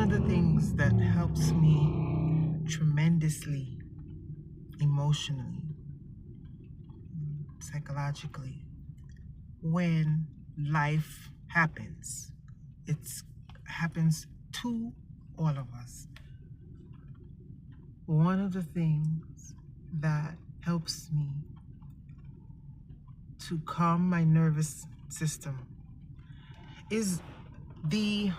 of the things that helps me tremendously, emotionally, psychologically, when life happens. It happens to all of us. One of the things that helps me to calm my nervous system is the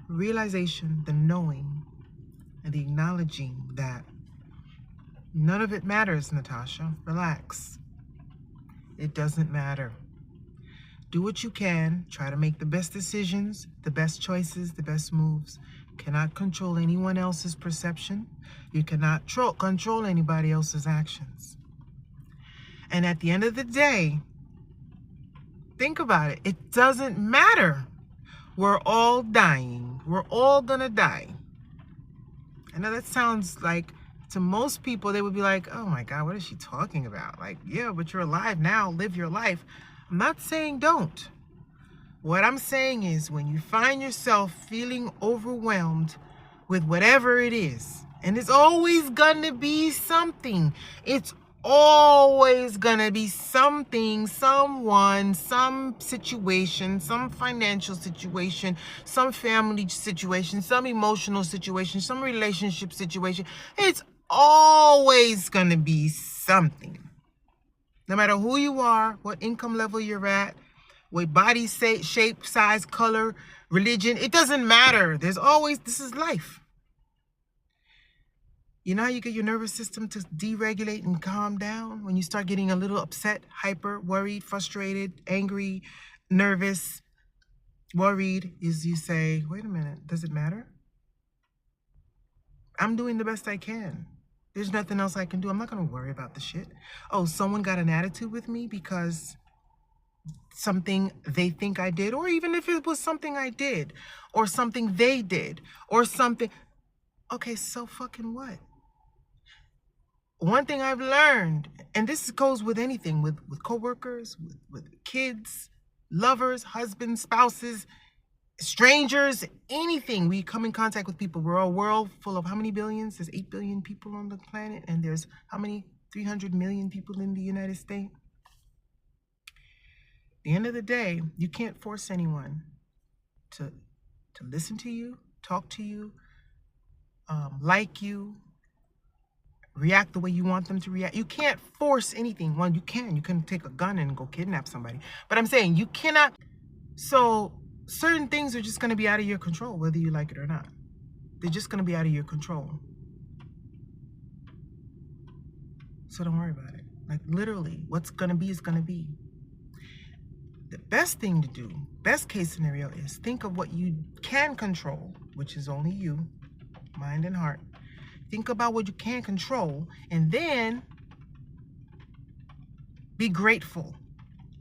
realization, the knowing, and the acknowledging that none of it matters, Natasha. Relax. It doesn't matter. Do what you can. Try to make the best decisions, the best choices, the best moves. Cannot control anyone else's perception. You cannot control anybody else's actions. And at the end of the day, think about it. It doesn't matter. We're all dying. We're all gonna die. I know that sounds like, to most people, they would be like, oh my God, what is she talking about? Like, yeah, but you're alive now, live your life. I'm not saying don't. What I'm saying is, when you find yourself feeling overwhelmed with whatever it is, and it's always gonna be something. It's always gonna be something, someone, some situation, some financial situation, some family situation, some emotional situation, some relationship situation. It's always gonna be something. No matter who you are, what income level you're at, what body shape, size, color, religion, it doesn't matter. There's always, this is life. You know how you get your nervous system to deregulate and calm down? When you start getting a little upset, hyper, worried, frustrated, angry, nervous, worried, is you say, wait a minute, does it matter? I'm doing the best I can. There's nothing else I can do. I'm not gonna worry about the shit. Oh, someone got an attitude with me because something they think I did, or even if it was something I did, or something they did, or something. Okay, so fucking what? One thing I've learned, and this goes with anything, with coworkers, with kids, lovers, husbands, spouses, strangers, anything. We come in contact with people. We're a world full of how many billions? There's 8 billion people on the planet, and there's how many? 300 million people in the United States. At the end of the day, you can't force anyone to listen to you, talk to you, like you, react the way you want them to react. You can't force anything. Well, you can take a gun and go kidnap somebody. But I'm saying you cannot. So certain things are just going to be out of your control, whether you like it or not. They're just going to be out of your control. So don't worry about it. Like, literally, what's going to be is going to be. The best thing to do, best case scenario, is think of what you can control, which is only you, mind and heart. Think about what you can control, and then be grateful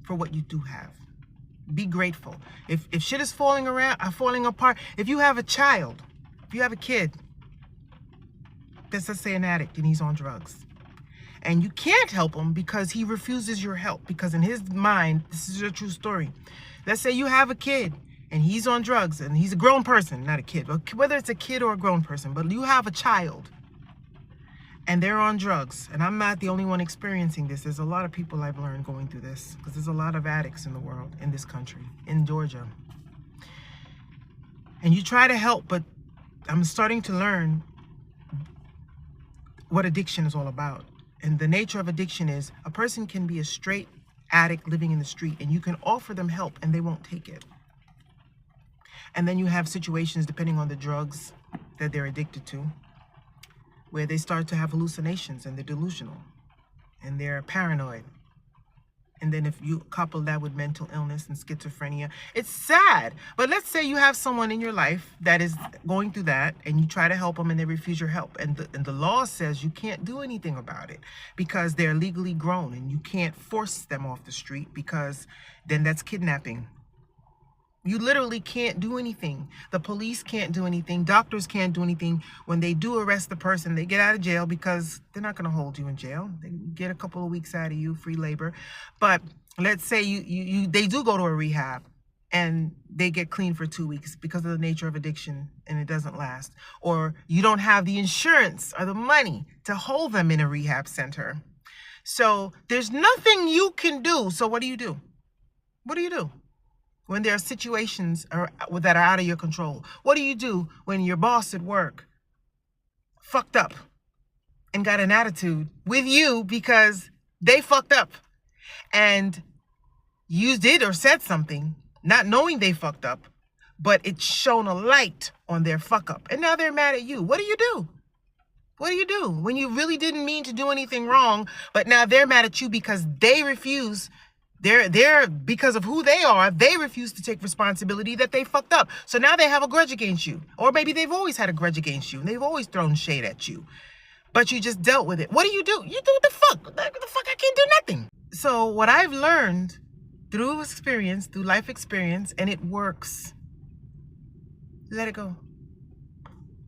for what you do have. Be grateful. If shit is falling apart, if you have a child, if you have a kid, let's say an addict and he's on drugs, and you can't help him because he refuses your help, because in his mind, this is a true story. Let's say you have a kid and he's on drugs, and he's a grown person, not a kid, but whether it's a kid or a grown person, but you have a child and they're on drugs, and I'm not the only one experiencing this. There's a lot of people I've learned going through this, because there's a lot of addicts in the world, in this country, in Georgia. And you try to help, but I'm starting to learn what addiction is all about. And the nature of addiction is, a person can be a straight addict living in the street, and you can offer them help and they won't take it. And then you have situations, depending on the drugs that they're addicted to, where they start to have hallucinations, and they're delusional and they're paranoid. And then if you couple that with mental illness and schizophrenia, it's sad. But let's say you have someone in your life that is going through that, and you try to help them and they refuse your help. And the law says you can't do anything about it because they're legally grown, and you can't force them off the street, because then that's kidnapping. You literally can't do anything. The police can't do anything. Doctors can't do anything. When they do arrest the person, they get out of jail, because they're not going to hold you in jail. They get a couple of weeks out of you, free labor. But let's say they do go to a rehab, and they get clean for 2 weeks because of the nature of addiction and it doesn't last. Or you don't have the insurance or the money to hold them in a rehab center. So there's nothing you can do. So what do you do? What do you do when there are situations that are out of your control? What do you do when your boss at work fucked up and got an attitude with you because they fucked up and you did or said something not knowing they fucked up, but it shone a light on their fuck up and now they're mad at you? What do you do? What do you do when you really didn't mean to do anything wrong, but now they're mad at you because they refuse, they're because of who they are, they refuse to take responsibility that they fucked up. So now they have a grudge against you. Or maybe they've always had a grudge against you and they've always thrown shade at you, but you just dealt with it. What do? You do what the fuck? What the fuck? I can't do nothing. So what I've learned through experience, through life experience, and it works. Let it go.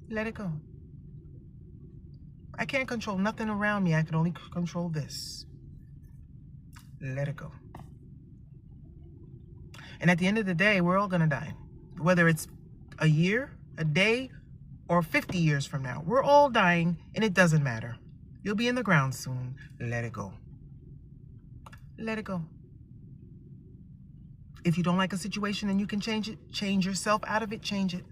Let it go. I can't control nothing around me. I can only control this. Let it go. And at the end of the day, we're all gonna die. Whether it's a year, a day, or 50 years from now. We're all dying, and it doesn't matter. You'll be in the ground soon. Let it go. Let it go. If you don't like a situation and you can change it, change yourself out of it, change it.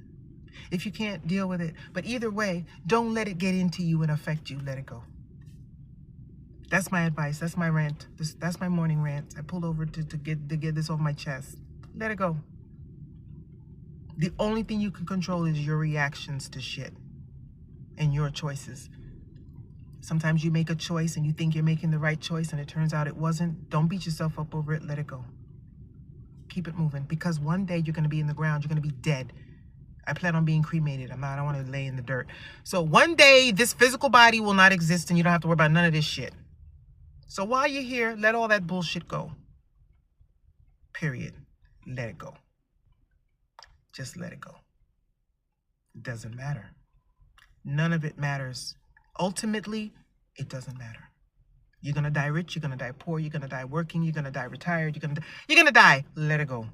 If you can't, deal with it. But either way, don't let it get into you and affect you. Let it go. That's my advice. That's my rant. That's my morning rant. I pulled over to get this off my chest. Let it go. The only thing you can control is your reactions to shit and your choices. Sometimes you make a choice and you think you're making the right choice and it turns out it wasn't. Don't beat yourself up over it. Let it go. Keep it moving, because one day you're going to be in the ground. You're going to be dead. I plan on being cremated. I don't want to lay in the dirt. So one day this physical body will not exist and you don't have to worry about none of this shit. So while you're here, let all that bullshit go. Period. Let it go. Just let it go. It doesn't matter. None of it matters. Ultimately, it doesn't matter. You're going to die rich. You're going to die poor. You're going to die working. You're going to die retired. You're going to die. Let it go.